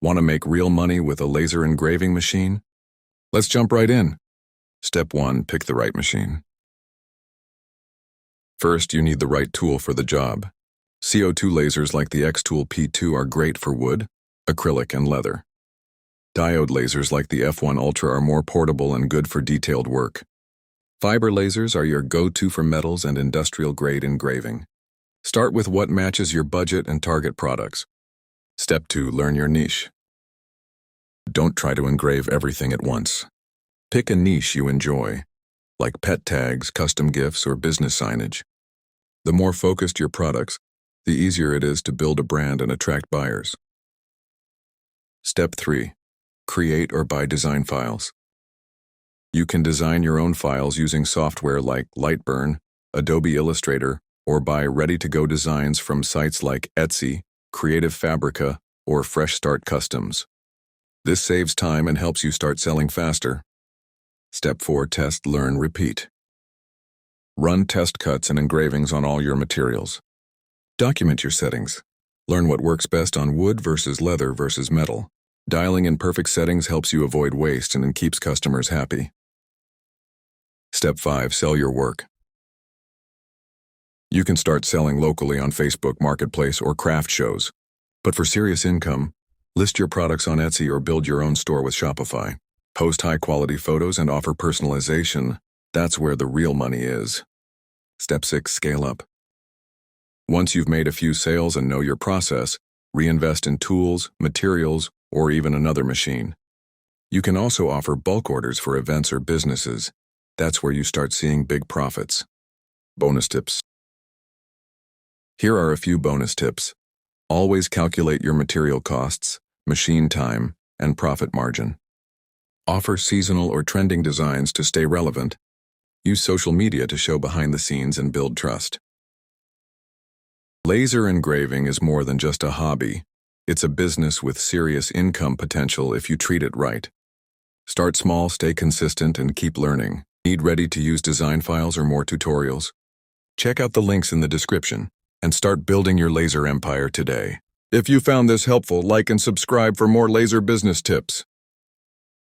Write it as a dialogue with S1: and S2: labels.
S1: Want to make real money with a laser engraving machine? Let's jump right in. Step 1. Pick the right machine. First, you need the right tool for the job. CO2 lasers like the X-Tool P2 are great for wood, acrylic, and leather. Diode lasers like the F1 Ultra are more portable and good for detailed work. Fiber lasers are your go-to for metals and industrial-grade engraving. Start with what matches your budget and target products. Step 2. Learn your niche. Don't try to engrave everything at once. Pick a niche you enjoy, like pet tags, custom gifts, or business signage. The more focused your products, the easier it is to build a brand and attract buyers. Step 3. Create or buy design files. You can design your own files using software like Lightburn, Adobe Illustrator, or buy ready-to-go designs from sites like Etsy, Creative Fabrica, or Fresh Start Customs. This saves time and helps you start selling faster. Step 4. Test, learn, repeat. Run test cuts and engravings on all your materials. Document your settings. Learn what works best on wood versus leather versus metal. Dialing in perfect settings helps you avoid waste and keeps customers happy. Step 5. Sell your work. You can start selling locally on Facebook Marketplace or craft shows. But for serious income, list your products on Etsy or build your own store with Shopify. Post high-quality photos and offer personalization. That's where the real money is. Step 6. Scale up. Once you've made a few sales and know your process, reinvest in tools, materials, or even another machine. You can also offer bulk orders for events or businesses. That's where you start seeing big profits. Bonus tips. Here are a few bonus tips. Always calculate your material costs, machine time, and profit margin. Offer seasonal or trending designs to stay relevant. Use social media to show behind the scenes and build trust. Laser engraving is more than just a hobby. It's a business with serious income potential if you treat it right. Start small, stay consistent, and keep learning. Need ready-to-use design files or more tutorials? Check out the links in the description and start building your laser empire today. If you found this helpful, like and subscribe for more laser business tips.